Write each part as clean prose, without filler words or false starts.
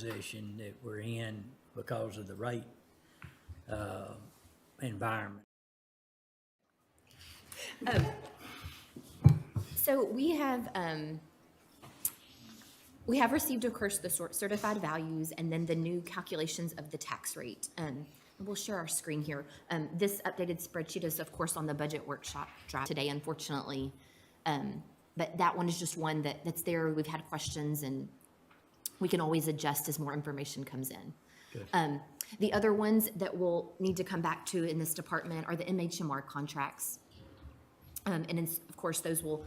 position that we're in because of the rate environment. So we have received, of course, the certified values and then the new calculations of the tax rate. We'll share our screen here. This updated spreadsheet is, of course, on the budget workshop drive today, unfortunately. But that one is just one that's there. We've had questions, and we can always adjust as more information comes in. Good. The other ones that we'll need to come back to in this department are the MHMR contracts. And of course, those will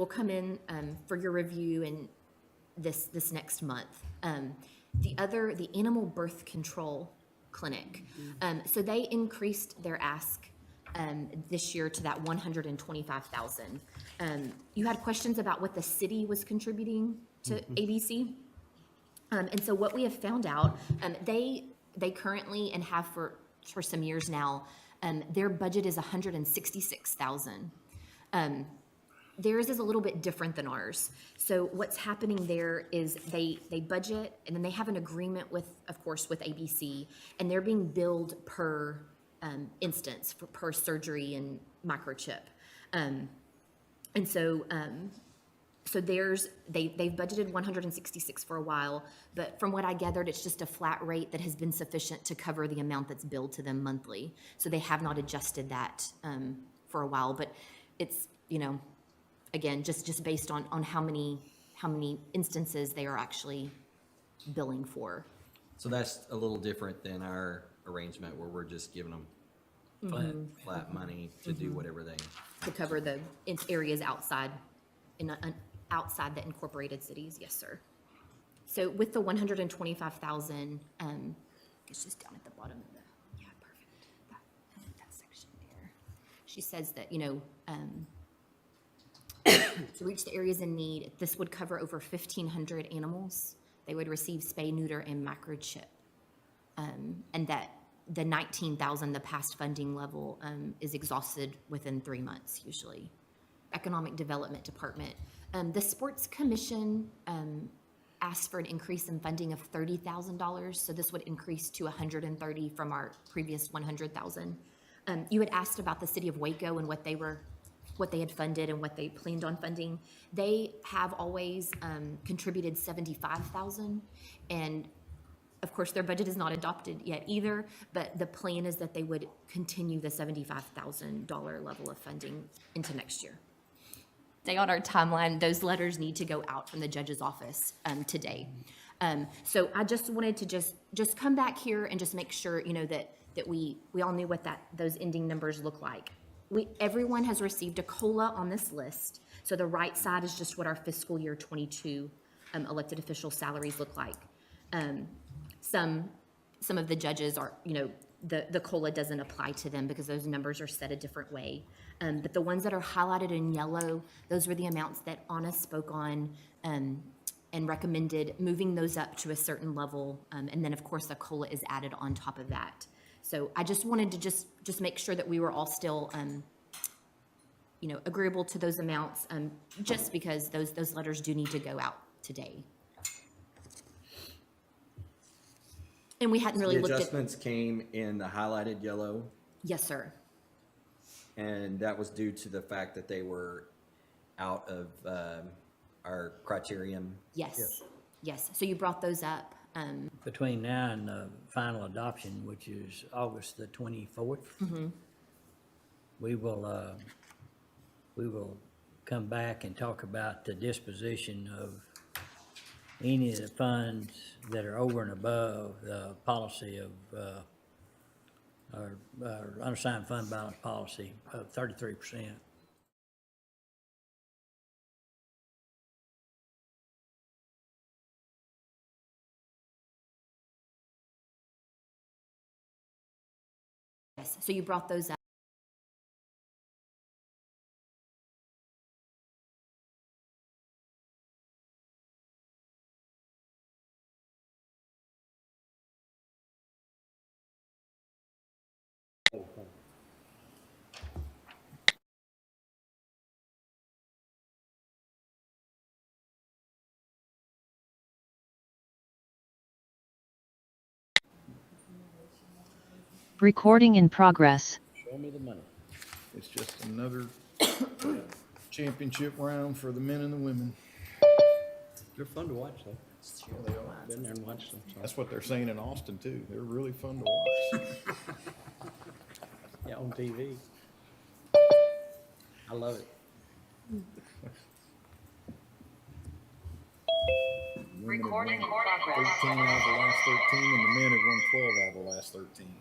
come in for your review in this next month. The animal birth control clinic. So they increased their ask this year to that $125,000. You had questions about what the city was contributing to ABC. And so what we have found out, they currently and have for some years now, their budget is $166,000. Theirs is a little bit different than ours. So what's happening there is they budget, and then they have an agreement with, of course, with ABC, and they're being billed per instance per surgery and microchip. And so they've budgeted 166 for a while, but from what I gathered, it's just a flat rate that has been sufficient to cover the amount that's billed to them monthly. So they have not adjusted that for a while, but it's, again, just based on how many instances they are actually billing for. So that's a little different than our arrangement where we're just giving them flat money to do whatever they. To cover the areas outside outside the incorporated cities, yes, sir. So with the 125,000, it's just down at the bottom of perfect. That section there. She says that to reach the areas in need, this would cover over 1,500 animals. They would receive spay, neuter, and microchip, and that the 19,000, the past funding level, is exhausted within 3 months usually. Economic Development Department. The Sports Commission asked for an increase in funding of $30,000, so this would increase to $130,000 from our previous $100,000. You had asked about the city of Waco and what they had funded and what they planned on funding. They have always contributed $75,000, and of course their budget is not adopted yet either, but the plan is that they would continue the $75,000 level of funding into next year. Stay on our timeline. Those letters need to go out from the judge's office today. So I just wanted to just come back here and just make sure that we all knew what those ending numbers look like. Everyone has received a COLA on this list. So the right side is just what our fiscal year 22 elected official salaries look like. Some of the judges are, the COLA doesn't apply to them because those numbers are set a different way. But the ones that are highlighted in yellow, those were the amounts that Anna spoke on and recommended moving those up to a certain level. And then, of course, the COLA is added on top of that. So I just wanted to just make sure that we were all still, agreeable to those amounts, just because those letters do need to go out today. And we hadn't really The looked at. adjustments came in the highlighted yellow, Yes, sir. and that was due to the fact that they were out of our criterion. Yes. Yes. So you brought those up. Between now and the final adoption, which is August the 24th, we will come back and talk about the disposition of any of the funds that are over and above the policy of our unassigned fund balance policy of 33%. Yes. So you brought those up. Recording in progress. Show me the money. It's just another championship round for the men and the women. They're fun to watch, though. Yeah, they are. Been there and watched them. So. That's what they're saying in Austin too. They're really fun to watch. Yeah, on TV. I love it. Recording in progress. 13 out of the last 13, and the men have won 12 out of the last 13.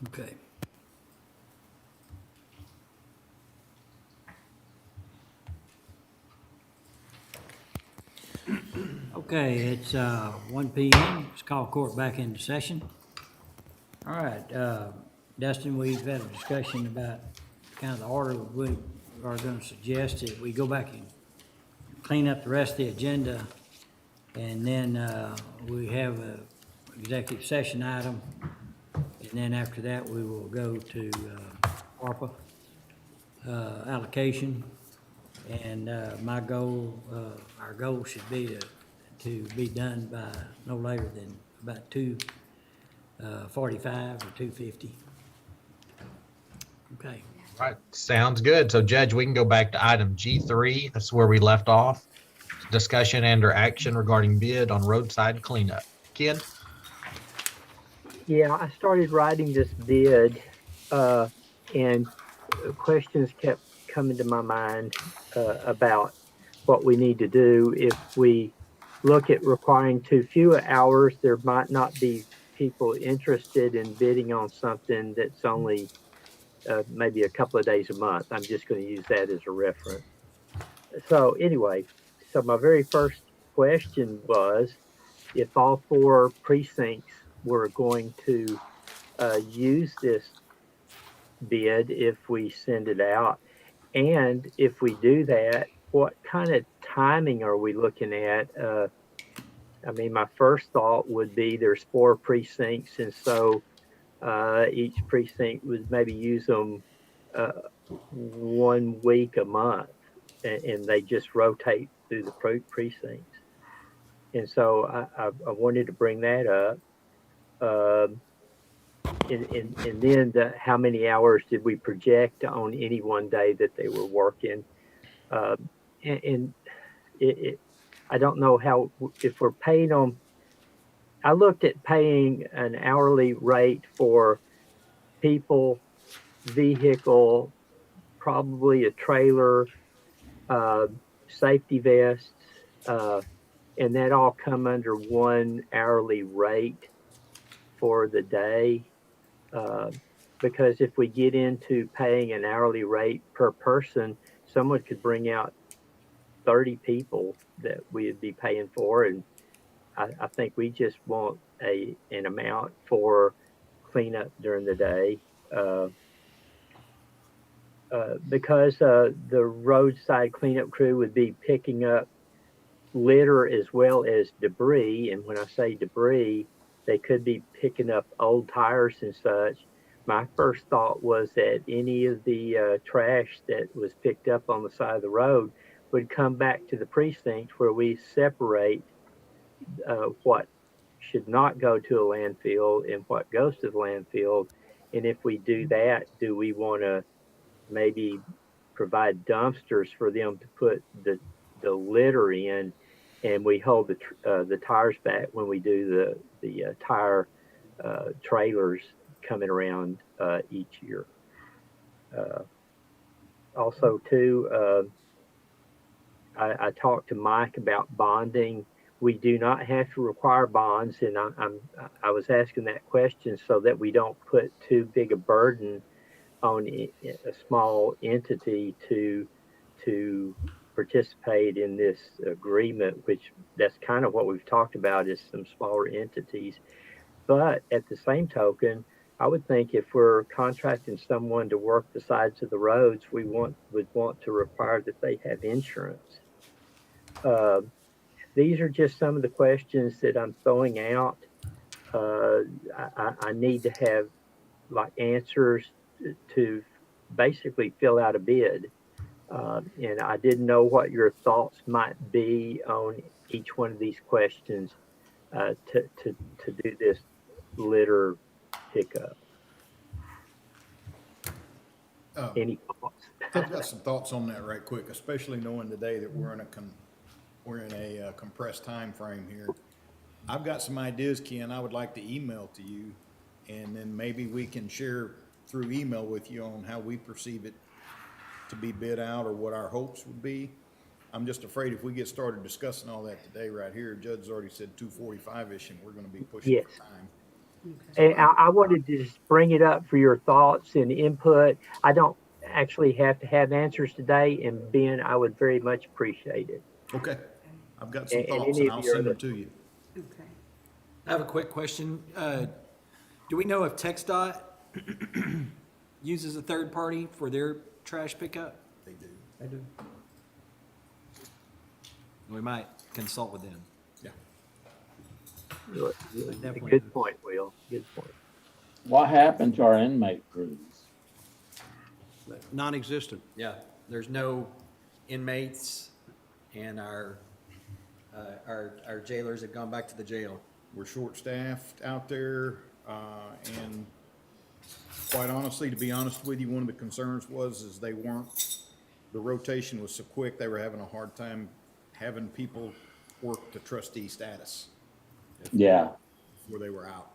Okay. Okay, it's 1 p.m. Let's call court back into session. All right, Dustin, we've had a discussion about kind of the order we are going to suggest that we go back and clean up the rest of the agenda, and then we have a executive session item, and then after that, we will go to ARPA allocation. And my goal, our goal should be to be done by no later than about 2:45 or 2:50. Okay. Right, sounds good. So Judge, we can go back to item G3. That's where we left off. Discussion and or action regarding bid on roadside cleanup. Ken? Yeah, I started writing this bid, and questions kept coming to my mind about what we need to do. If we look at requiring too few hours, there might not be people interested in bidding on something that's only maybe a couple of days a month. I'm just going to use that as a reference. So anyway, so my very first question was, if all 4 precincts were going to use this bid if we send it out, and if we do that, what kind of timing are we looking at? I mean, my first thought would be there's 4 precincts, and so each precinct would maybe use them 1 week a month, and they just rotate through the precincts. And so I wanted to bring that up. And then how many hours did we project on any one day that they were working? And I don't know how, if we're paying them. I looked at paying an hourly rate for people, vehicle, probably a trailer, safety vests, and that all come under 1 hourly rate for the day. Because if we get into paying an hourly rate per person, someone could bring out 30 people that we'd be paying for, and I think we just want an amount for cleanup during the day, because the roadside cleanup crew would be picking up litter as well as debris. And when I say debris, they could be picking up old tires and such. My first thought was that any of the trash that was picked up on the side of the road would come back to the precinct, where we separate what should not go to a landfill and what goes to the landfill. And if we do that, do we want to maybe provide dumpsters for them to put the litter in, and we hold the tires back when we do the tire trailers coming around each year. Also, too, I talked to Mike about bonding. We do not have to require bonds, and I was asking that question so that we don't put too big a burden on a small entity to participate in this agreement, which that's kind of what we've talked about, is some smaller entities. But at the same token, I would think if we're contracting someone to work the sides of the roads, we would want to require that they have insurance. These are just some of the questions that I'm throwing out. I need to have like answers to basically fill out a bid. And I didn't know what your thoughts might be on each one of these questions to do this litter pickup. Any thoughts? I've got some thoughts on that right quick, especially knowing today that we're in a compressed time frame here. I've got some ideas, Ken, I would like to email to you, and then maybe we can share through email with you on how we perceive it to be bid out or what our hopes would be. I'm just afraid if we get started discussing all that today right here, Judge's already said 2:45-ish, and we're gonna be pushing Yes. for time. And I wanted to just bring it up for your thoughts and input. I don't actually have to have answers today, and Ben, I would very much appreciate it. Okay, I've got some And thoughts, any and of I'll your send them other- to you. Okay. I have a quick question. Do we know if TxDOT uses a third party for their trash pickup? They do. They do. We might consult with them. Yeah. Definitely. Good point, Will. Good point. What happened to our inmate crews? Non-existent. Yeah, there's no inmates, and our jailers have gone back to the jail. We're short-staffed out there, and quite honestly, to be honest with you, one of the concerns was the rotation was so quick, they were having a hard time having people work to trustee status Yeah, where they were out.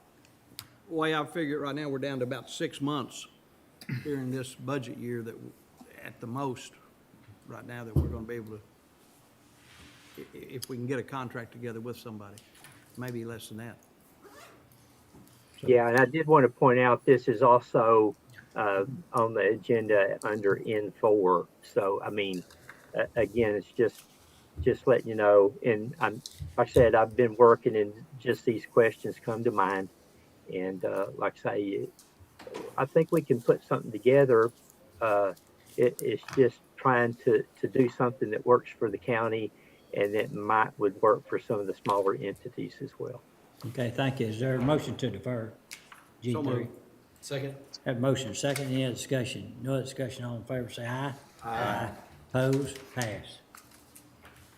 The way I figure it right now, we're down to about 6 months during this budget year that, at the most, right now, that we're gonna be able to, if we can get a contract together with somebody, maybe less than that. Yeah, and I did want to point out, this is also on the agenda under N4. So, I mean, again, it's just letting you know. And like I said, I've been working and just these questions come to mind. And like I say, I think we can put something together. It's just trying to do something that works for the county and that would work for some of the smaller entities as well. Okay, thank you. Is there a motion to defer? So G3? moved. Second? Have a motion, second, any other discussion? No other discussion, all in favor, say aye. Aye. Opposed, pass.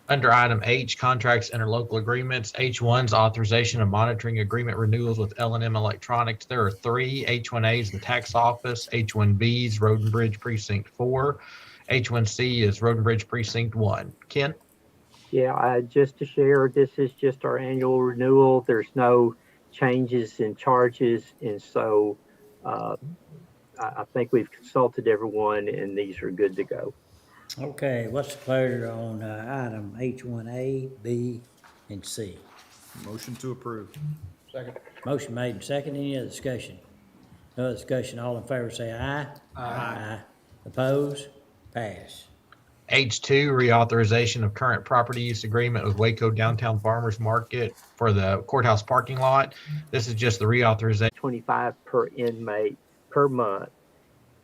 Under item H, contracts, interlocal agreements, H1's authorization of monitoring agreement renewals with L&M Electronics. There are three. H1A is the tax office, H1B is Road and Bridge Precinct 4, H1C is Road and Bridge Precinct 1. Ken? Yeah, just to share, this is just our annual renewal. There's no changes in charges. And so I think we've consulted everyone and these are good to go. Okay, what's the pleasure on item H1A, B, and C? Motion to approve. Motion made and second, any other discussion? No other discussion, all in favor, say aye. Aye. Opposed, pass. H2, reauthorization of current property use agreement with Waco Downtown Farmers Market for the courthouse parking lot. This is just the reauthorization. 25 per inmate per month.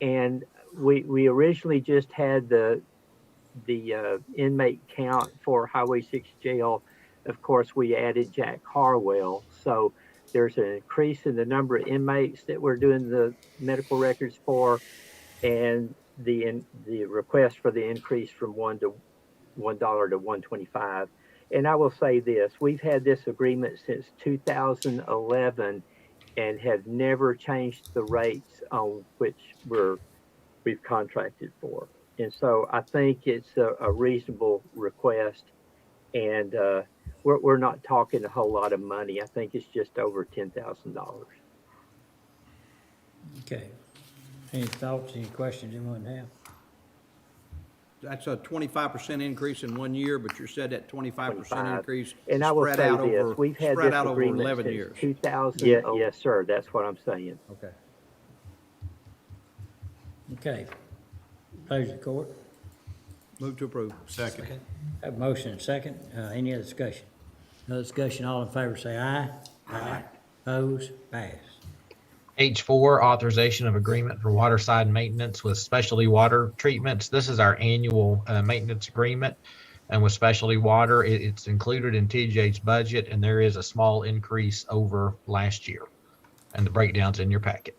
And we originally just had the inmate count for Highway 6 jail. Of course, we added Jack Harwell. So there's an increase in the number of inmates that we're doing the medical records for, and the request for the increase from $1 to $1.25. And I will say this, we've had this agreement since 2011 and have never changed the rates on which we've contracted for. And so I think it's a reasonable request, and we're not talking a whole lot of money. I think it's just over $10,000. Okay. Any thoughts, any questions anyone have? That's a 25% increase in 1 year, but you said that 25% 25. increase And I will spread say out this, over, we've had spread this out over agreement 11 since years. 2000. Yes, sir, that's what I'm saying. Okay. Okay. Pleasure of the court. Move to approve. Second. Have a motion and second. Any other discussion? No discussion, all in favor, say aye. Aye. Opposed, pass. H4, authorization of agreement for waterside maintenance with Specialty Water Treatments. This is our annual maintenance agreement. And with Specialty Water, it's included in TJ's budget, and there is a small increase over last year. And the breakdown's in your packet.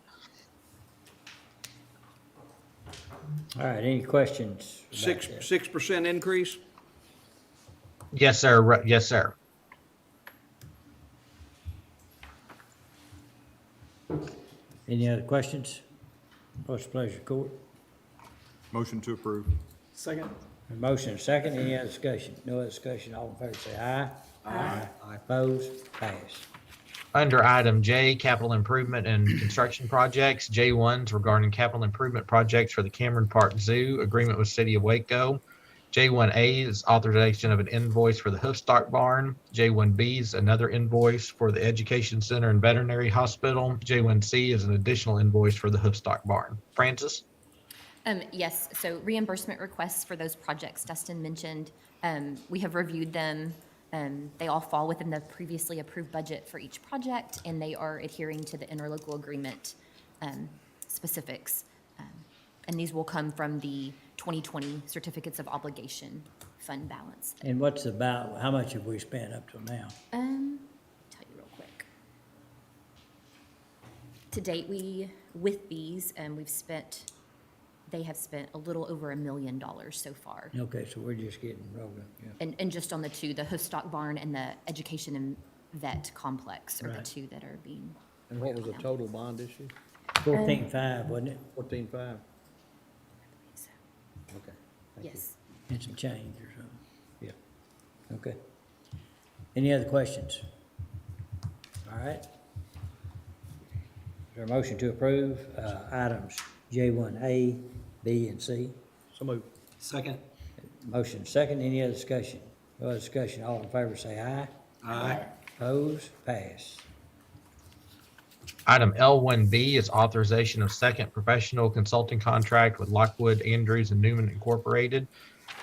All right, any questions? about Six, this? 6% increase? Yes, sir. Yes, sir. Any other questions? What's the pleasure, of court? Motion to approve. Second. A motion and a second, any other discussion? No other discussion, all in favor say aye. Aye. Opposed, pass. Under item J, capital improvement and construction projects, J1s regarding capital improvement projects for the Cameron Park Zoo, agreement with City of Waco. J1A is authorization of an invoice for the Hoofstock Barn. J1B is another invoice for the Education Center and Veterinary Hospital. J1C is an additional invoice for the Hoofstock Barn. Francis? Yes, so reimbursement requests for those projects Dustin mentioned, we have reviewed them. They all fall within the previously approved budget for each project, and they are adhering to the interlocal agreement specifics. And these will come from the 2020 Certificates of Obligation Fund balance. And what's about, how much have we spent up till now? Tell you real quick. To date, with these, they have spent a little over $1 million so far. Okay, so we're just getting rolling, yeah. And just on the two, the Hoofstock Barn and the Education and Vet Complex are the Right. two that are being. And what was the now. total bond issue? 14.5, wasn't it? 14.5? Okay. Thank you. Yes. And some change or something, yeah. Okay. Any other questions? All right. Is there a motion to approve, items J1A, B, and C? So moved. Second. Motion second, any other discussion? No other discussion, all in favor say aye. Aye. Opposed, pass. Item L1B is authorization of second professional consulting contract with Lockwood, Andrews, and Newman Incorporated.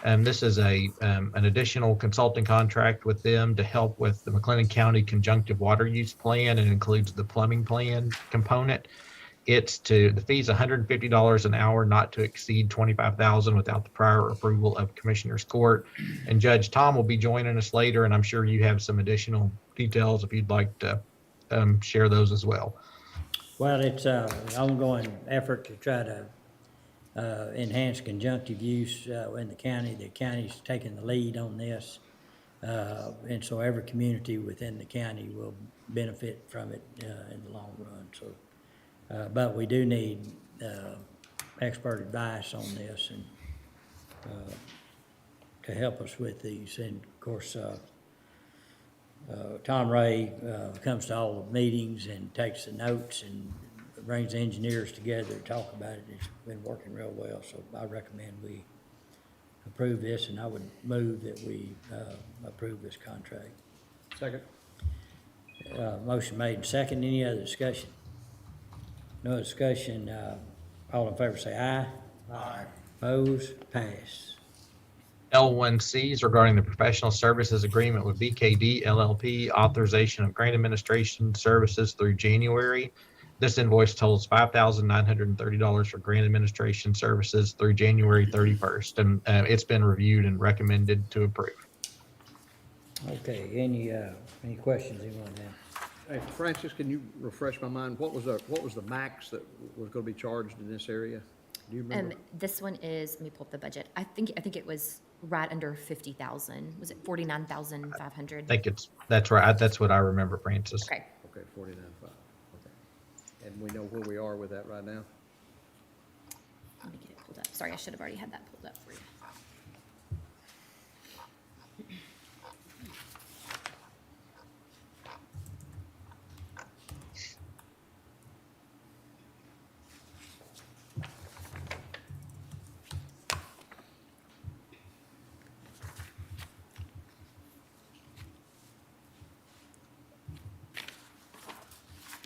This is an additional consulting contract with them to help with the McLennan County Conjunctive Water Use Plan and includes the plumbing plan component. The fee's $150 an hour, not to exceed $25,000 without the prior approval of Commissioner's Court. And Judge Tom will be joining us later, and I'm sure you have some additional details if you'd like to share those as well. Well, it's an ongoing effort to try to enhance conjunctive use in the county. The county's taking the lead on this. And so every community within the county will benefit from it in the long run, so. But we do need expert advice on this and to help us with these. And of course, Tom Ray comes to all the meetings and takes the notes and brings the engineers together to talk about it. It's been working real well, so I recommend we approve this, and I would move that we approve this contract. Second. Motion made and second. Any other discussion? No discussion, all in favor say aye. Aye. Opposed, pass. L1C is regarding the professional services agreement with BKD LLP, authorization of grant administration services through January. This invoice totals $5,930 for grant administration services through January 31st, and it's been reviewed and recommended to approve. Okay, any questions anyone have? Hey, Francis, can you refresh my mind? What was the max that was going to be charged in this area? Do you remember? This one is, let me pull up the budget. I think it was right under 50,000. Was it 49,500? I think that's right. That's what I remember, Francis. Okay. Okay, 49.5. Okay. And we know where we are with that right now? Let me get it pulled up. Sorry, I should have already had that pulled up for you.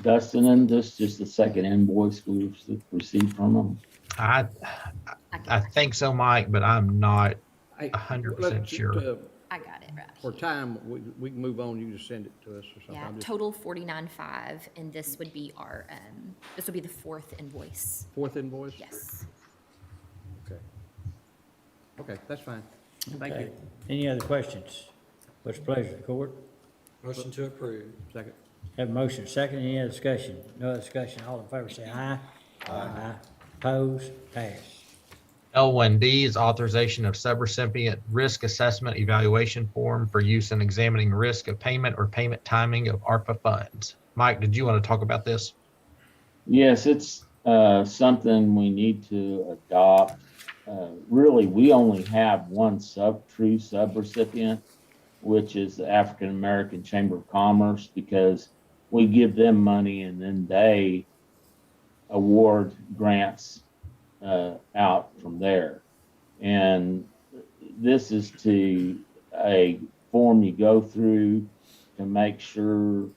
Dustin, and this just the second invoice we've received from them. I think so, Mike, but I'm not Hey, 100% let's just, sure. I got it right. For time, we can move on. You just send it to us or something. Yeah, I'm just- total 49.5, and this would be our, this would be the fourth invoice. Fourth invoice? Yes. Okay. Okay, that's fine. Thank Okay. you. Any other questions? What's the pleasure of the court? Motion to approve. Second. Have a motion second, any other discussion? No other discussion, all in favor say aye. Aye. Opposed, pass. L1D is authorization of subrecipient risk assessment evaluation form for use in examining risk of payment or payment timing of ARPA funds. Mike, did you want to talk about this? Yes, it's something we need to adopt. Really, we only have one true subrecipient, which is the African American Chamber of Commerce, because we give them money and then they award grants out from there. And this is to a form you go through to make sure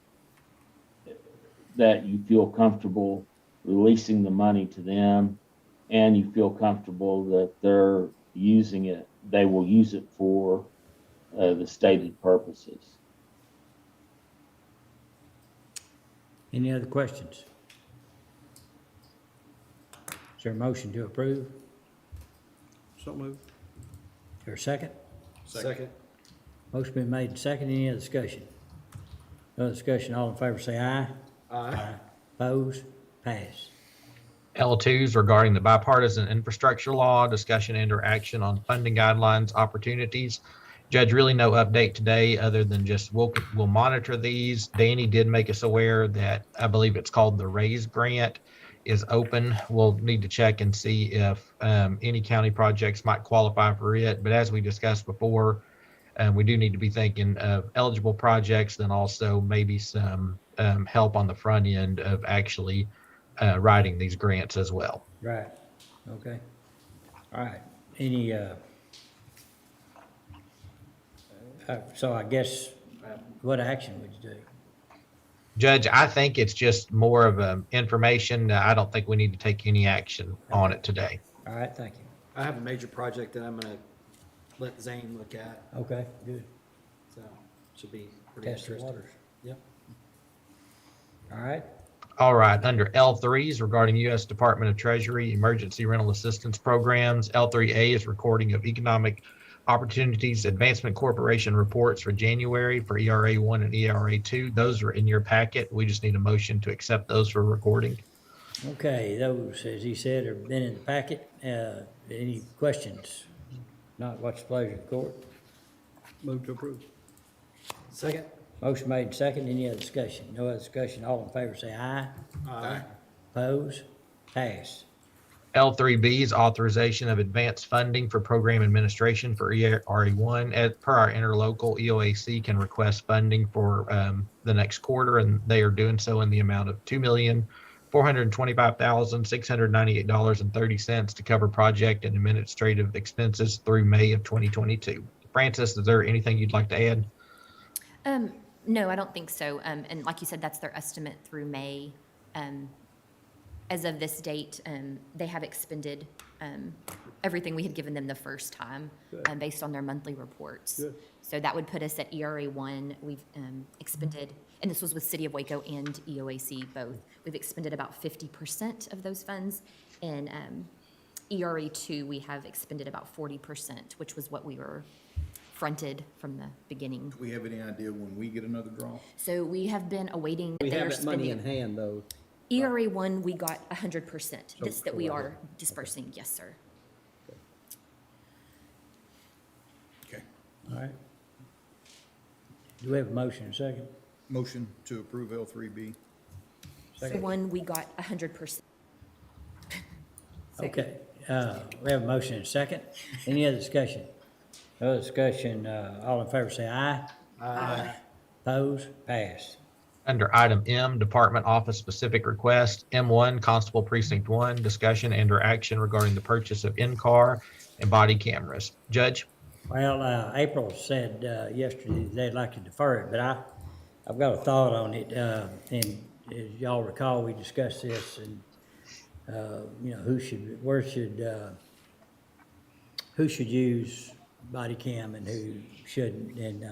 that you feel comfortable releasing the money to them and you feel comfortable that they're using it, they will use it for the stated purposes. Any other questions? Is there a motion to approve? So moved. Is there a second? Second. Motion been made and second. Any other discussion? No other discussion, all in favor say aye. Aye. Opposed? Pass. L2s regarding the bipartisan infrastructure law, discussion and/or action on funding guidelines, opportunities. Judge, really no update today other than just we'll monitor these. Danny did make us aware that I believe it's called the RAISE grant is open. We'll need to check and see if any county projects might qualify for it. But as we discussed before, we do need to be thinking of eligible projects, then also maybe some help on the front end of actually writing these grants as well. Right, okay. All right, any, so I guess, what action would you do? Judge, I think it's just more of information. I don't think we need to take any action on it today. All right, thank you. I have a major project that I'm gonna let Zane look at, Okay, good. so should be pretty Test the interesting. waters. Yep. All right, All right, under L3s regarding U.S. Department of Treasury Emergency Rental Assistance Programs, L3A is recording of Economic Opportunities Advancement Corporation reports for January for ERA 1 and ERA 2. Those are in your packet. We just need a motion to accept those for recording. okay, those, as he said, have been in the packet. Any questions? Not, what's the pleasure of the court? Move to approve. Second? Motion made and second. Any other discussion? No other discussion. All in favor say aye. Aye. Opposed? Pass. L3B is authorization of advanced funding for program administration for ERA1. As per our interlocal, EOAC can request funding for the next quarter, and they are doing so in the amount of $2,425,698.30 to cover project and administrative expenses through May of 2022. Francis, is there anything you'd like to add? No, I don't think so. And like you said, that's their estimate through May. As of this date, they have expended everything we had given them the first time, based on their monthly reports. Good. So that would put us at ERA 1. We've expended, and this was with City of Waco and EOAC both. We've expended about 50% of those funds. In ERA 2, we have expended about 40%, which was what we were fronted from the beginning. Do we have any idea when we get another draw? So we have been awaiting. We they have are that money in spending- hand, though. ERA 1, we got 100%. So This that we correct. are dispersing, yes, sir. Okay. All right. Do we have a motion and a second? Motion to approve L3B. Second. 1, we got 100%. Okay, we have a motion and a second. Any other discussion? No other discussion, all in favor say aye. Aye. Opposed? Pass. Under item M, Department Office Specific Request, M1, Constable Precinct 1, discussion and/or action regarding the purchase of in-car and body cameras. Judge? Well, April said yesterday they'd like to defer it, but I've got a thought on it. And as y'all recall, we discussed this and, you know, who should use body cam and who shouldn't. And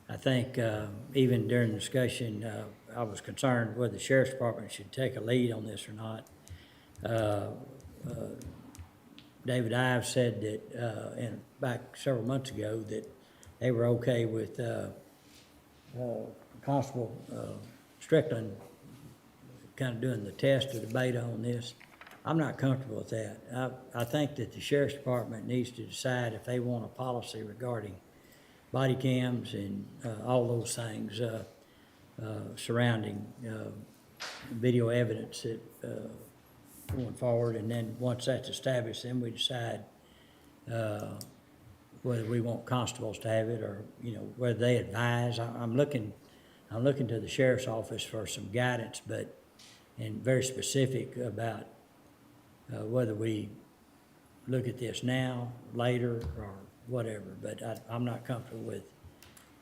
I think even during the discussion, I was concerned whether the sheriff's department should take a lead on this or not. David Ives said that, back several months ago, that they were okay with Constable Strickland kind of doing the test or debate on this. I'm not comfortable with that. I think that the sheriff's department needs to decide if they want a policy regarding body cams and all those things surrounding video evidence that, going forward, and then once that's established, then we decide, whether we want constables to have it, or, whether they advise. I'm looking to the sheriff's office for some guidance, and very specific about, whether we look at this now, later, or whatever, but I'm not comfortable with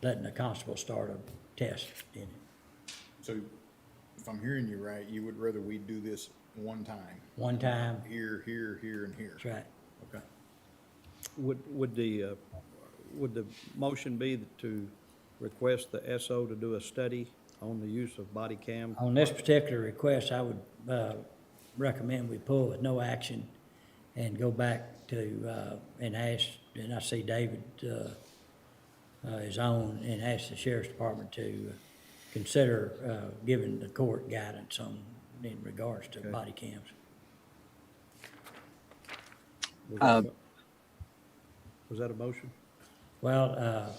letting the constable start a test in it. So if I'm hearing you right, you would rather we do this one time? One time, Here, here, here, and here? that's right. Okay. Would the motion be to request the SO to do a study on the use of body cam? On this particular request, I would recommend we pull with no action and go back to, and ask, and I see David is on, and ask the sheriff's department to consider giving the court guidance on, in regards to body cams. Was that a motion? Well,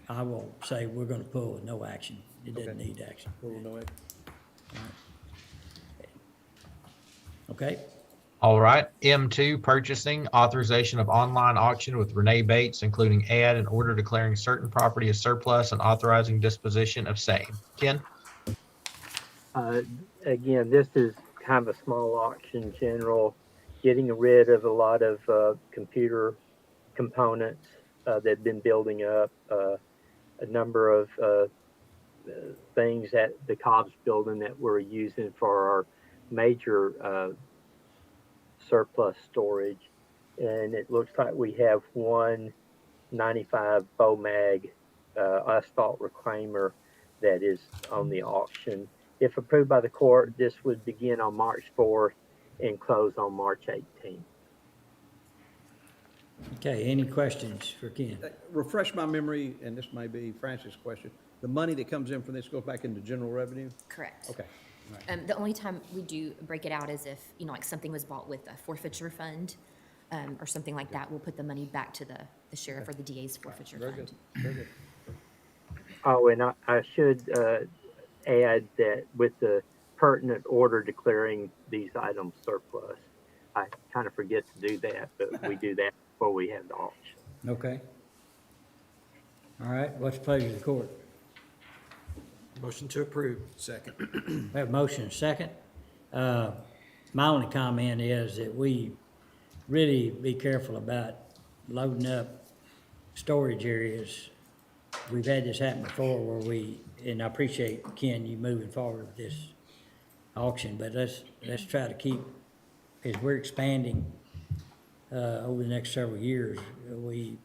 I will say we're gonna pull with no action. It doesn't Okay. need action. Well, no, Okay? All right. M2, purchasing, authorization of online auction with Renee Bates, including ad and order declaring certain property as surplus and authorizing disposition of same. Ken? Again, this is kind of a small auction, general, getting rid of a lot of computer components that have been building up, a number of things at the Cobb's building that we're using for our major surplus storage. And it looks like we have one 95 Bomag asphalt reclaimer that is on the auction. If approved by the court, this would begin on March 4th and close on March 18th. Okay, any questions for Ken? refresh my memory, and this may be Francis' question. The money that comes in from this goes back into general revenue? Correct. Okay. The only time we do break it out is if, like something was bought with a forfeiture fund, or something like that, we'll put the money back to the sheriff or the DA's forfeiture Very fund. good, very good. Oh, and I should add that with the pertinent order declaring these items surplus, I kind of forget to do that, but we do that before we have the auction. Okay. All right, what's the pleasure of the court? Motion to approve. Second. We have a motion and a second. My only comment is that we really be careful about loading up storage areas. We've had this happen before where and I appreciate, Ken, you moving forward with this auction, but let's try to keep, as we're expanding over the next several years, we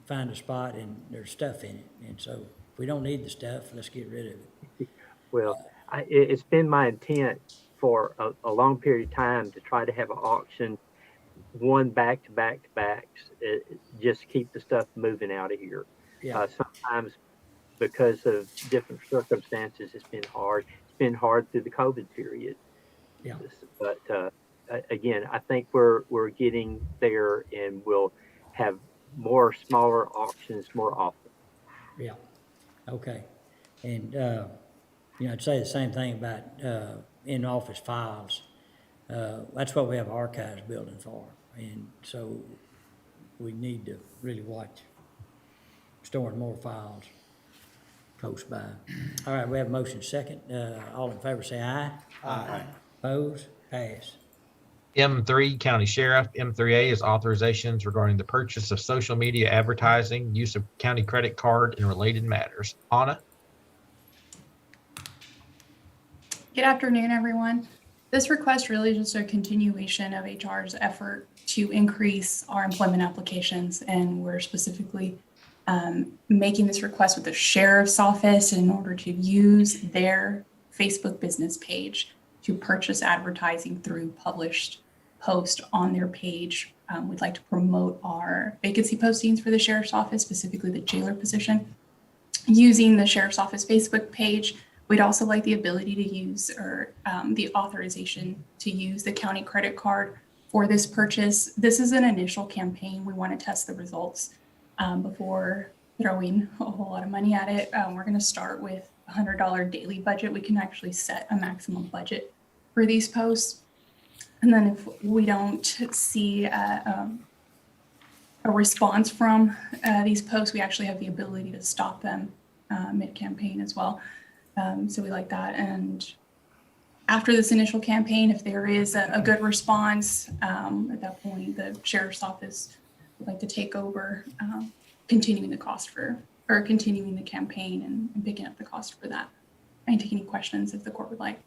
find a spot and there's stuff in it. And so if we don't need the stuff, let's get rid of it. Well, it's been my intent for a long period of time to try to have an auction, one back to back to backs, just keep the stuff moving out of here. Yeah. Sometimes because of different circumstances, it's been hard. It's been hard through the COVID period. Yeah. But again, I think we're getting there, and we'll have more smaller auctions more often. Yeah, okay. And, I'd say the same thing about in-office files. That's what we have archives building for. And so we need to really watch storing more files close by. All right, we have a motion second. All in favor say aye. Aye. Opposed? Pass. M3, County Sheriff. M3A is authorizations regarding the purchase of social media advertising, use of county credit card, and related matters. Anna? Good afternoon, everyone. This request really is just a continuation of HR's effort to increase our employment applications, and we're specifically making this request with the sheriff's office in order to use their Facebook business page to purchase advertising through published post on their page. We'd like to promote our vacancy postings for the sheriff's office, specifically the jailer position, using the sheriff's office Facebook page. We'd also like the ability to use, or the authorization to use the county credit card for this purchase. This is an initial campaign. We want to test the results before throwing a whole lot of money at it. We're going to start with $100 daily budget, we can actually set a maximum budget for these posts. And then if we don't see a response from these posts, we actually have the ability to stop them mid-campaign as well. So we like that. And after this initial campaign, if there is a good response, at that point, the sheriff's office would like to take over continuing the campaign and picking up the cost for that. I can take any questions if the court would like.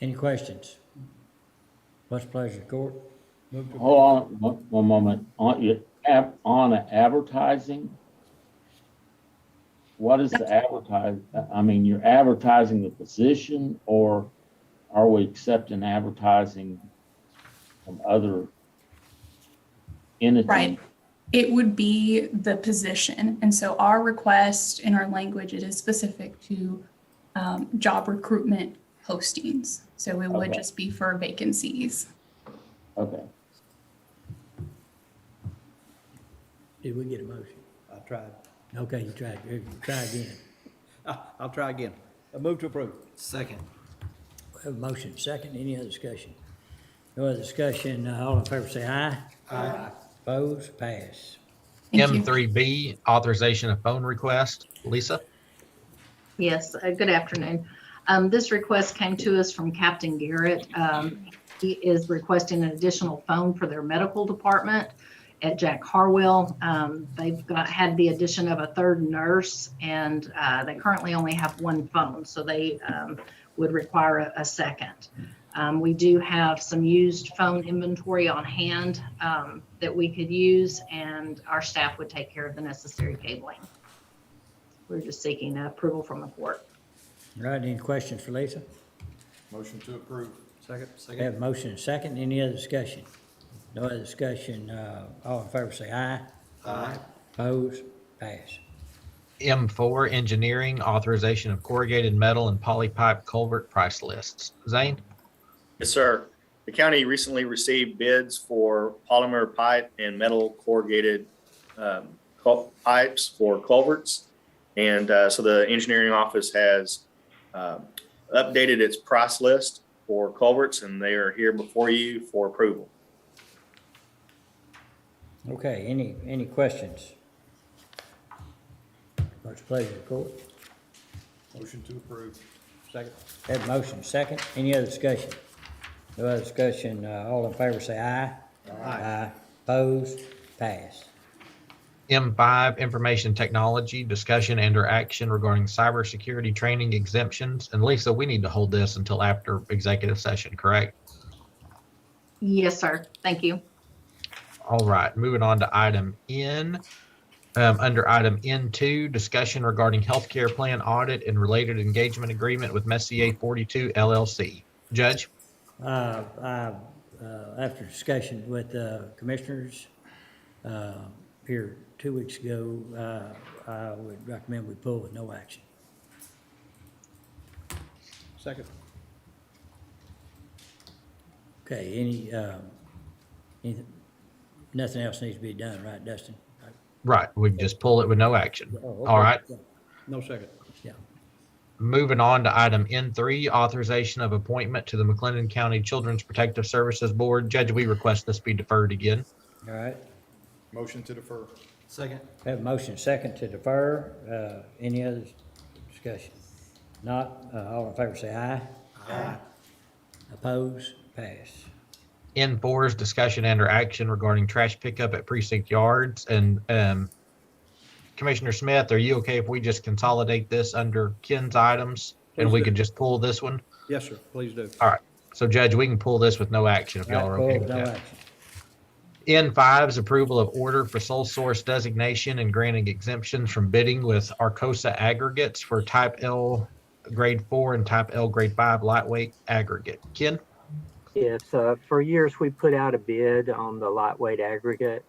Any questions? What's the pleasure, court? Hold on one moment. On advertising, what is the advertise? I mean, you're advertising the position, or are we accepting advertising from other entities? Right. It would be the position. And so our request in our language, it is specific to job recruitment postings. So it would Okay. just be for vacancies. Okay. Did we get a motion? I tried. Okay, you tried. Try again. I'll try again. I move to approve. Second. We have a motion, second. Any other discussion? No other discussion. All in favor say aye. Aye. Opposed? Pass. Thank you. M3B, authorization of phone request. Lisa? Yes, good afternoon. This request came to us from Captain Garrett. He is requesting an additional phone for their medical department at Jack Harwell. They've had the addition of a third nurse, and they currently only have one phone, so they would require a second. We do have some used phone inventory on hand that we could use, and our staff would take care of the necessary cabling. We're just seeking approval from the court. All right, any questions for Lisa? Motion to approve. Second. We have a motion and second. Any other discussion? No other discussion. All in favor say aye. Aye. Opposed? Pass. M4, engineering, authorization of corrugated metal and polypipe culvert price lists. Zane? Yes, sir. The county recently received bids for polymer pipe and metal corrugated pipes for culverts. And so the engineering office has updated its price list for culverts, and they are here before you for approval. Okay, any questions? What's the pleasure, of the court? Motion to approve. Second. Have a motion, second. Any other discussion? No other discussion. All in favor say aye. Aye. Opposed? Pass. M5, information technology, discussion and or action regarding cybersecurity training exemptions. And Lisa, we need to hold this until after executive session, correct? Yes, sir. Thank you. All right, moving on to item N. Under item N2, discussion regarding healthcare plan audit and related engagement agreement with Messier 42 LLC. Judge? After discussion with commissioners here 2 weeks ago, I would recommend we pull with no action. Second. Okay, anything, nothing else needs to be done, right, Dustin? Right, we can just pull it with no action. Oh, okay. All right. No second. Yeah. Moving on to item N3, authorization of appointment to the McLennan County Children's Protective Services Board. Judge, we request this be deferred again. All right. Motion to defer. Second. Have a motion second to defer. Any other discussion? Not, all in favor say aye. Aye. Opposed? Pass. N4 is discussion and or action regarding trash pickup at precinct yards. And Commissioner Smith, are you okay if we just consolidate this under Ken's items and Please we do. could just pull this one? Yes, sir. Please do. All right. So Judge, we can pull this with no action if y'all are okay with No that. action. N5 is approval of order for sole source designation and granting exemptions from bidding with Arcosa Aggregates for type L grade 4 and type L grade 5 lightweight aggregate. Ken? Yes, for years we put out a bid on the lightweight aggregate.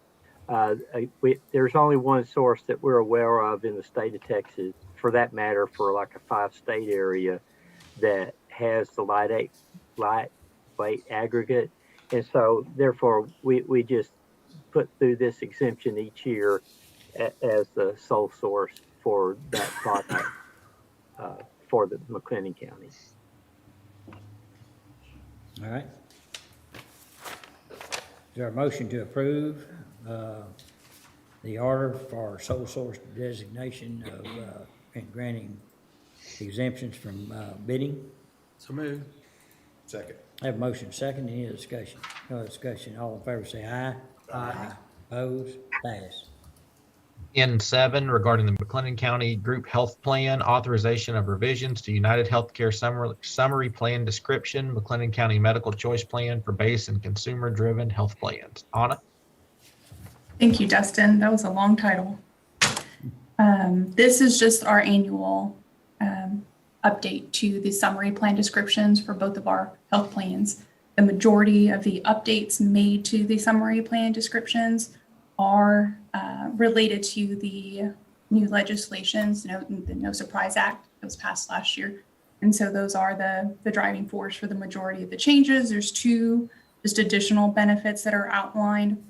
There's only one source that we're aware of in the state of Texas, for that matter, for like a 5-state area that has the lightweight aggregate. And so therefore we just put through this exemption each year as the sole source for that product. for the McLennan County. All right. Is there a motion to approve the order for sole source designation of and granting exemptions from bidding? So move. Second. I have a motion second. Any other discussion? No discussion. All in favor say aye. Aye. Opposed? Pass. N7, regarding the McLennan County Group Health Plan, authorization of revisions to United Healthcare Summary Plan Description, McLennan County Medical Choice Plan for base and consumer-driven health plans. Anna? Thank you, Dustin. That was a long title. This is just our annual update to the summary plan descriptions for both of our health plans. The majority of the updates made to the summary plan descriptions are related to the new legislations, the No Surprise Act that was passed last year. And so those are the driving force for the majority of the changes. There's two just additional benefits that are outlined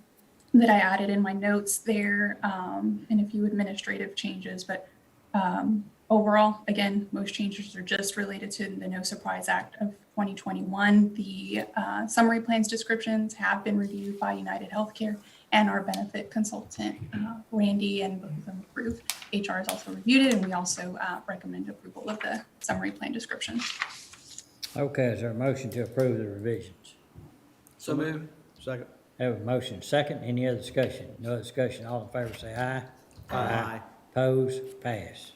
that I added in my notes there, and a few administrative changes. But overall, again, most changes are just related to the No Surprise Act of 2021. The summary plans descriptions have been reviewed by United Healthcare and our benefit consultant, Randy, and both of them approved. HR has also reviewed it, and we also recommend approval of the summary plan description. Okay, is there a motion to approve the revisions? So move. Second. Have a motion second. Any other discussion? No discussion. All in favor say aye. Aye. Opposed? Pass.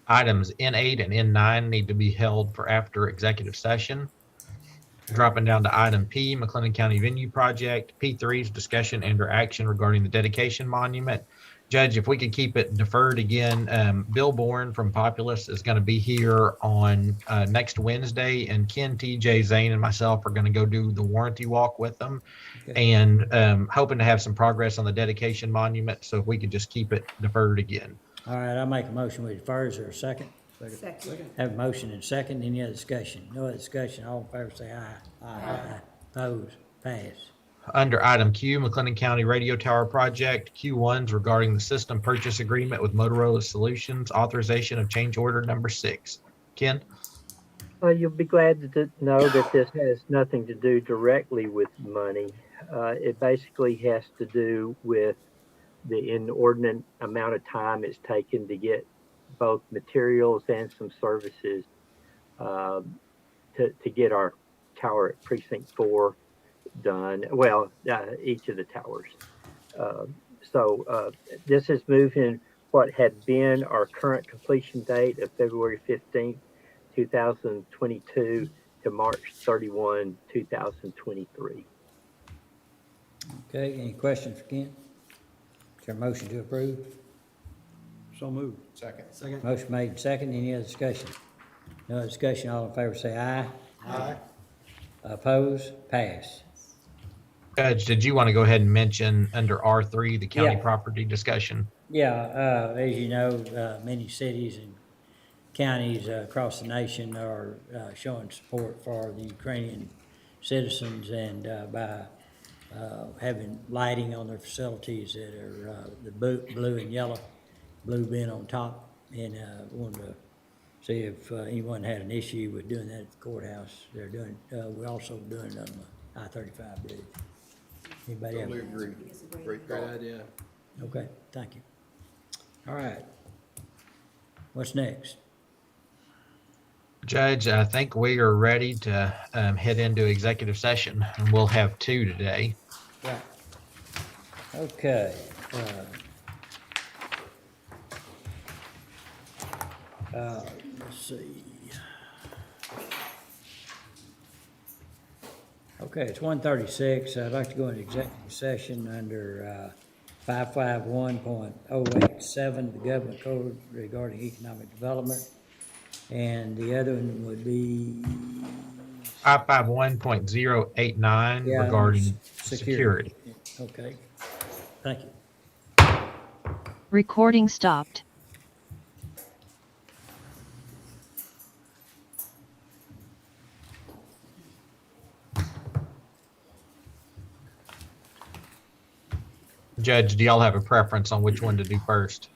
Items N8 and N9 need to be held for after executive session. Dropping down to item P, McLennan County Venue Project. P3 is discussion and/or action regarding the dedication monument. Judge, if we could keep it deferred again, Bill Bourne from Populous is going to be here on next Wednesday, and Ken, TJ, Zane, and myself are going to go do the warranty walk with them, and hoping to have some progress on the dedication monument. So if we could just keep it deferred again. All right, I'll make a motion. We defer. Is there a second? Second. Have a motion and second. Any other discussion? No other discussion. All in favor say aye. Aye. Opposed? Pass. Under item Q, McLennan County Radio Tower Project, Q1s regarding the system purchase agreement with Motorola Solutions, authorization of change order number 6. Ken? You'll be glad to know that this has nothing to do directly with money. It basically has to do with the inordinate amount of time it's taken to get both materials and some services to get our tower at Precinct 4 done. Well, each of the towers. So this is moving what had been our current completion date of February 15th, 2022 to March 31, 2023. Okay, any questions for Ken? Is there a motion to approve? So move. Second. Motion made and second. Any other discussion? No other discussion. All in favor say aye. Aye. Opposed? Pass. Judge, did you want to go ahead and mention under R3, the county Yeah. property discussion? Yeah, as you know, many cities and counties across the nation are showing support for the Ukrainian citizens, and by having lighting on their facilities that are the blue and yellow, blue being on top, and wanted to see if anyone had an issue with doing that at the courthouse. They're doing, we're also doing it on the I-35 bridge. Anybody have? Totally agree. Great Great thought. idea. Okay, thank you. All right. What's next? Judge, I think we are ready to head into executive session, and we'll have 2 today. Right. Okay. Let's see. Okay, it's 1:36. I'd like to go into executive session under 551.087, the government code regarding economic development. And the other one would be 551.089 Yeah, regarding security. Okay, thank you. Recording stopped. Judge, do y'all have a preference on which one to do first?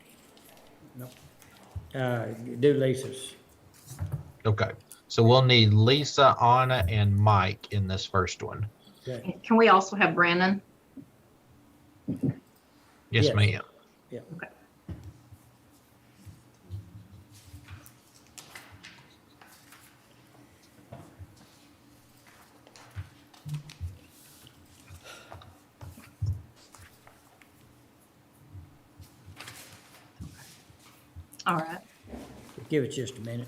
Do Lisa's. Okay, so we'll need Lisa, Anna, and Mike in this first one. Okay. Can we also have Brandon? Yes, Yes. ma'am. Yeah. All right. Give it just a minute.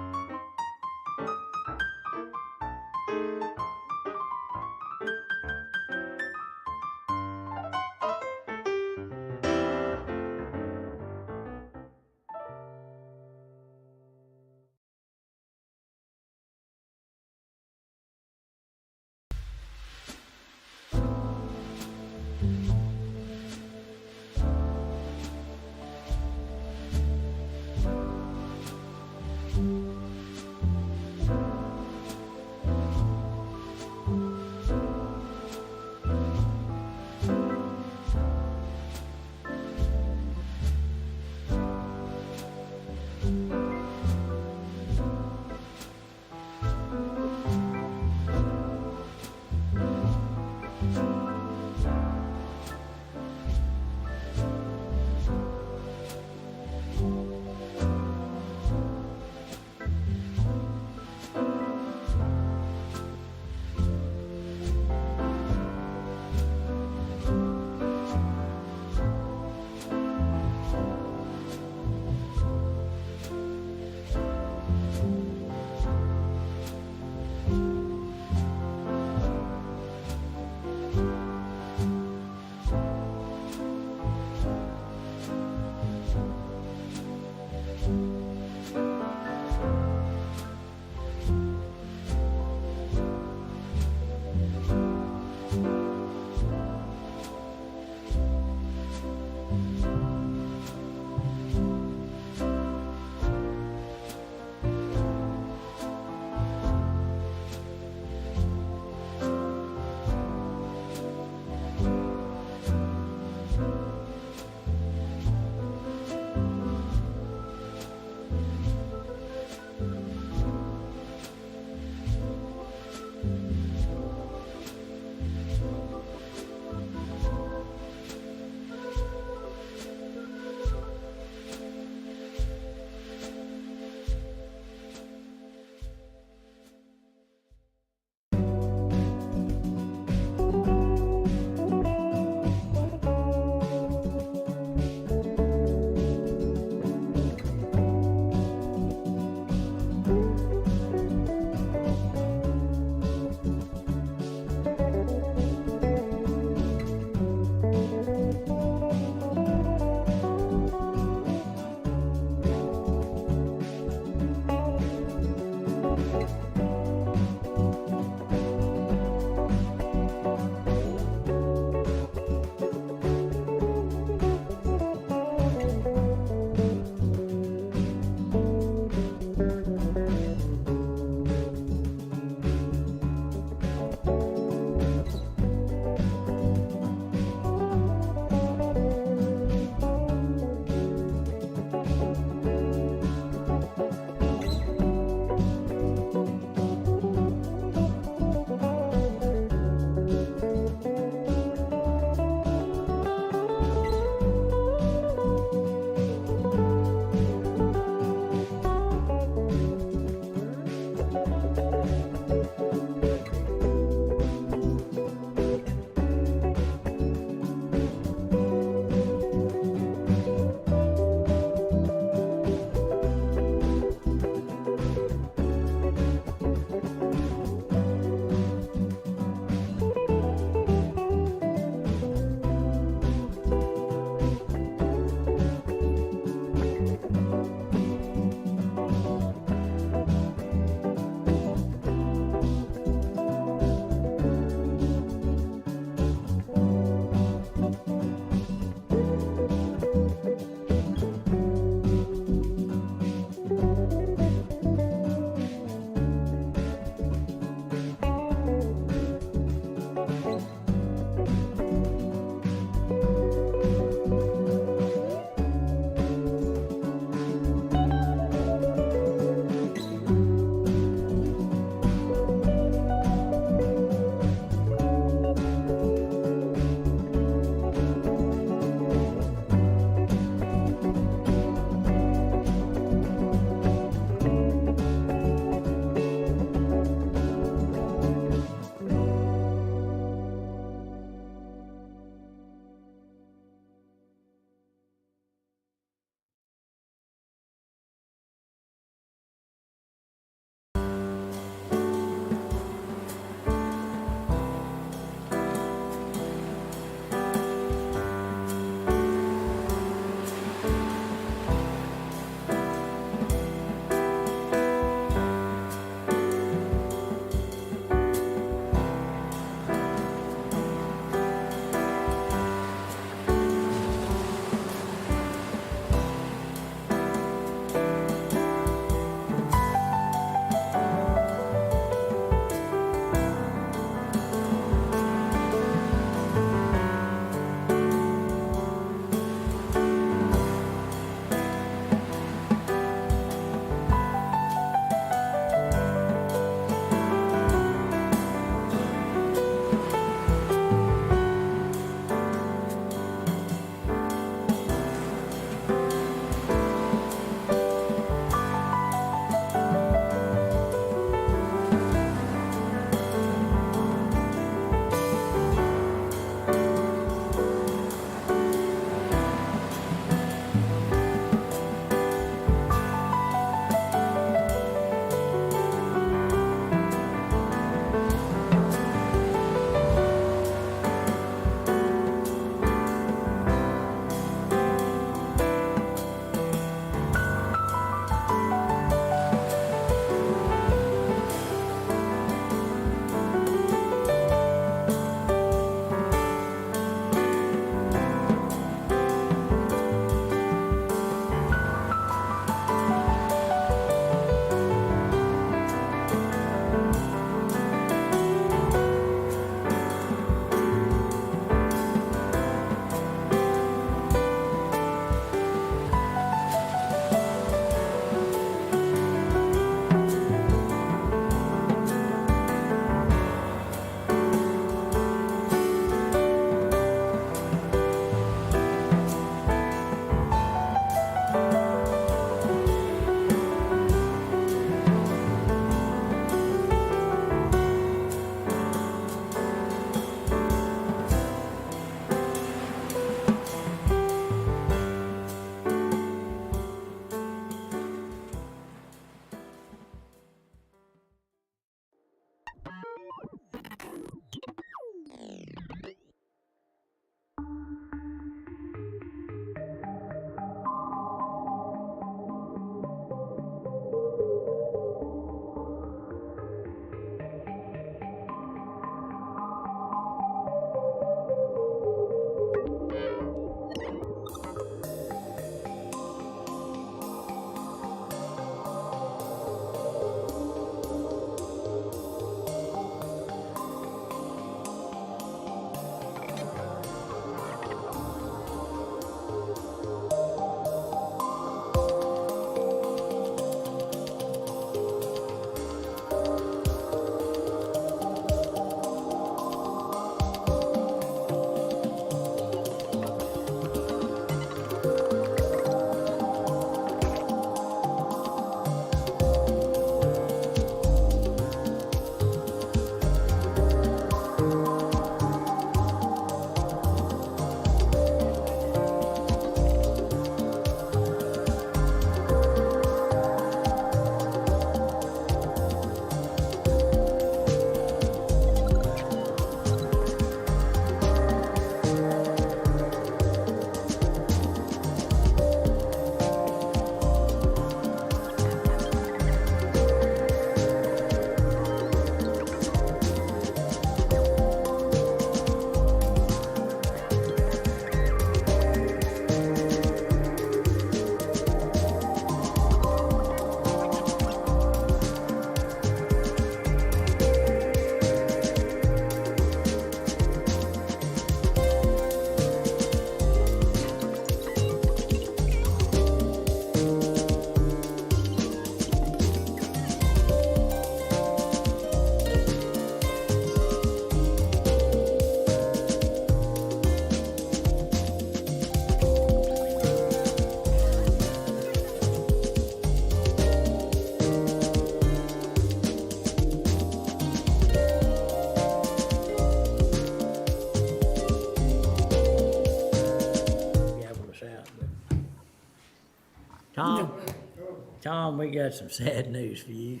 Tom, we got some sad news for you.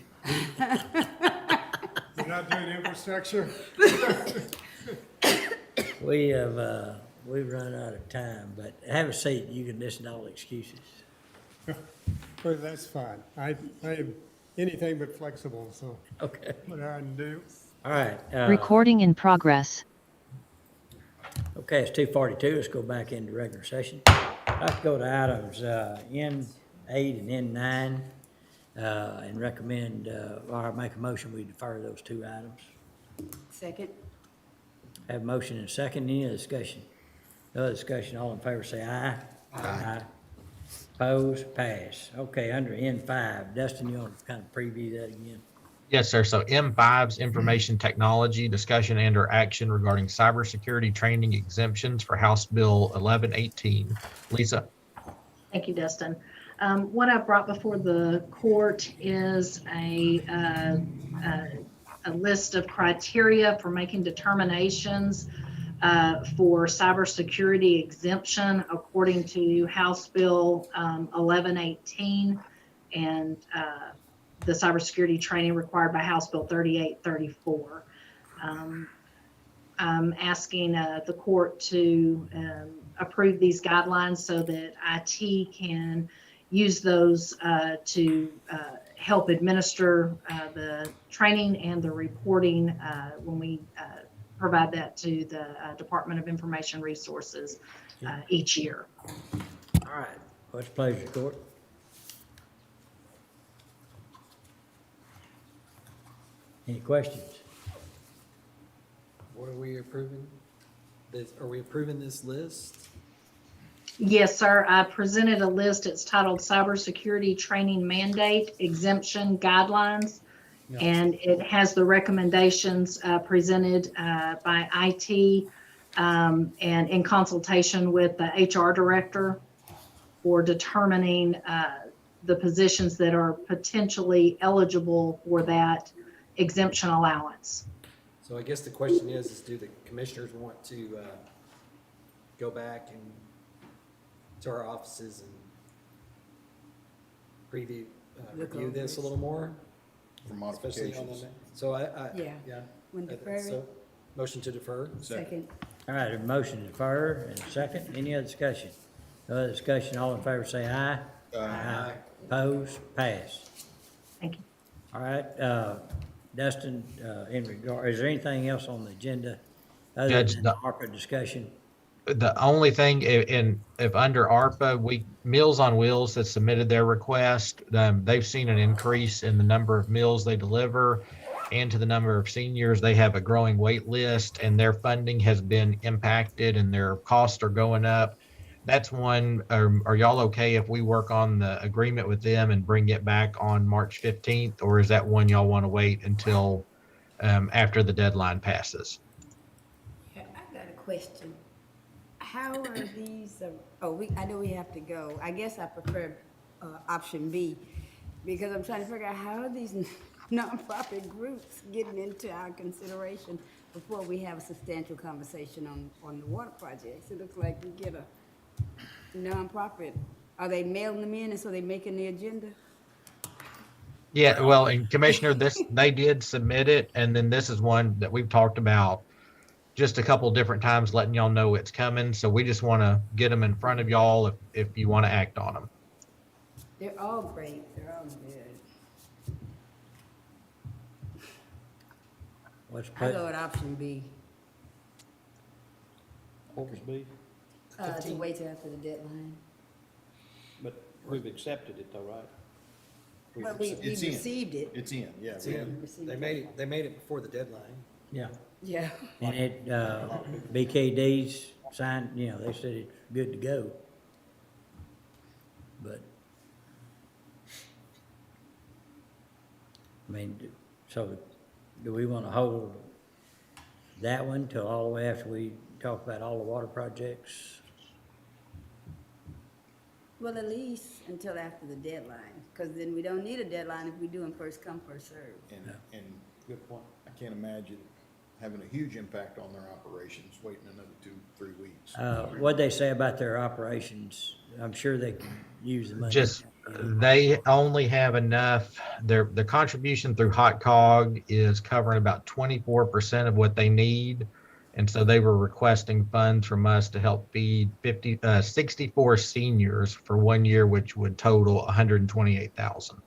We're not doing infrastructure? We have, we've run out of time, but have a seat. You can listen to all the excuses. Well, that's fine. I am anything but flexible, so Okay. what I can do. All right. Recording in progress. Okay, it's 2:42. Let's go back into regular session. Let's go to items N8 and N9 and recommend, or make a motion, we defer those two items. Second. Have a motion and a second. Any other discussion? No other discussion. All in favor say aye. Aye. Opposed? Pass. Okay, under N5, Dustin, you want to kind of preview that again? Yes, sir. So M5's information technology discussion and or action regarding cybersecurity training exemptions for House Bill 1118. Lisa? Thank you, Dustin. What I brought before the court is a list of criteria for making determinations for cybersecurity exemption according to House Bill 1118 and the cybersecurity training required by House Bill 3834. I'm asking the court to approve these guidelines so that IT can use those to help administer the training and the reporting when we provide that to the Department of Information Resources each year. All right. What's the pleasure, court? Any questions? What are we approving? Are we approving this list? Yes, sir. I presented a list. It's titled Cybersecurity Training Mandate Exemption Guidelines. Yeah. And it has the recommendations presented by IT and in consultation with the HR director for determining the positions that are potentially eligible for that exemption allowance. So I guess the question is do the commissioners want to go back and to our offices and review this a little more? For Especially on modifications. the, so Yeah. When defer so, it. motion to defer? Second. All right, a motion to defer and a second. Any other discussion? No other discussion. All in favor say aye. Aye. Opposed? Pass. Thank you. All right, Dustin, in regard, is there anything else on the agenda other Judge, than the ARPA discussion? The only thing if under ARPA, Meals on Wheels has submitted their request. They've seen an increase in the number of meals they deliver and to the number of seniors. They have a growing wait list and their funding has been impacted and their costs are going up. That's one, are y'all okay if we work on the agreement with them and bring it back on March 15th? Or is that one y'all want to wait until after the deadline passes? I got a question. How are these, I know we have to go. I guess I prefer option B because I'm trying to figure out how are these nonprofit groups getting into our consideration before we have a substantial conversation on the water projects. It looks like we get a nonprofit. Are they mailing them in and so they making the agenda? Yeah, well, and Commissioner, they did submit it, and then this is one that we've talked about just a couple different times, letting y'all know it's coming. So we just want to get them in front of y'all if you want to act on them. They're all great. They're all good. What's I go with option B. What was B? To wait till after the deadline. But we've accepted it though, right? But we It's in. received it. It's in, yeah. It's in. They made it before the deadline. Yeah, Yeah. and it, BKD's signed, they said it's good to go. But, I mean, so do we want to hold that one till all the way after we talk about all the water projects? Well, at least until after the deadline, because then we don't need a deadline if we do them first come, first served. And good point. I can't imagine having a huge impact on their operations, waiting another 2-3 weeks. What'd they say about their operations? I'm sure they can use the money. Just They only have enough, their contribution through Hot Cog is covering about 24% of what they need. And so they were requesting funds from us to help feed 64 seniors for 1 year, which would total 128,000.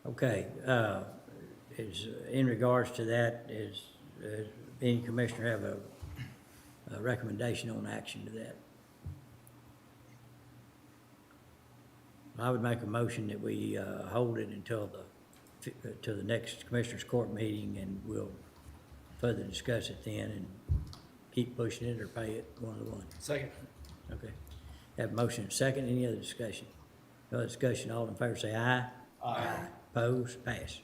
Okay, is, in regards to that, is any commissioner have a recommendation on action to that? I would make a motion that we hold it until to the next Commissioners Court meeting, and we'll further discuss it then and keep pushing it or pay it, one of the one. Second. Okay. Have a motion and second. Any other discussion? No other discussion. All in favor say aye. Aye. Opposed? Pass.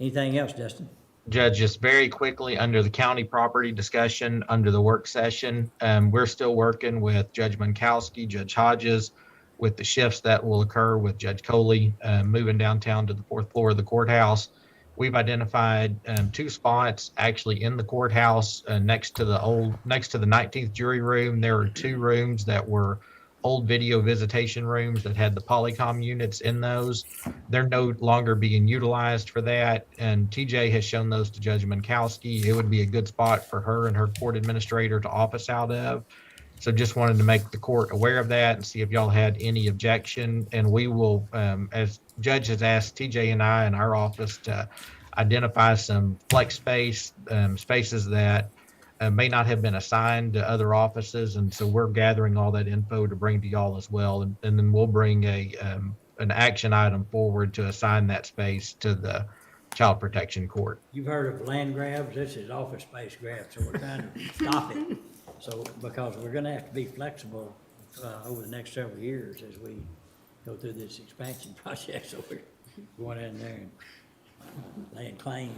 Anything else, Dustin? Judge, just very quickly, under the county property discussion, under the work session, we're still working with Judge Minkowski, Judge Hodges, with the shifts that will occur with Judge Coley, moving downtown to the 4th floor of the courthouse. We've identified 2 spots actually in the courthouse next to the 19th jury room. There are 2 rooms that were old video visitation rooms that had the Polycom units in those. They're no longer being utilized for that. And TJ has shown those to Judge Minkowski. It would be a good spot for her and her court administrator to office out of. So just wanted to make the court aware of that and see if y'all had any objection. And we will, as Judge has asked TJ and I in our office to identify some flex space, spaces that may not have been assigned to other offices. And so we're gathering all that info to bring to y'all as well. And then we'll bring an action item forward to assign that space to the Child Protection Court. You've heard of land grabs. This is office space grabs, so we're trying to stop it. So, because we're gonna have to be flexible, over the next several years as we go through this expansion project, so we're going in there and laying claim.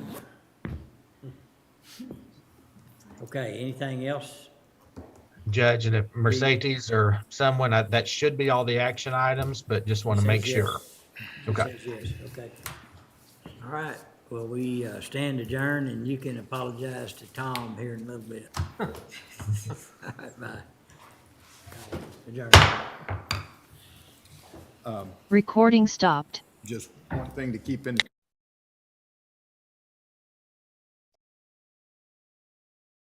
Okay, anything else? Judge, and if Mercedes or someone, that should be all the action items, but just want to make Says sure. yes. Okay. Says yes, okay. All right, well, we stand adjourned, and you can apologize to Tom here in a little bit. All right, bye. Adjourned. Recording stopped. Just one thing to keep in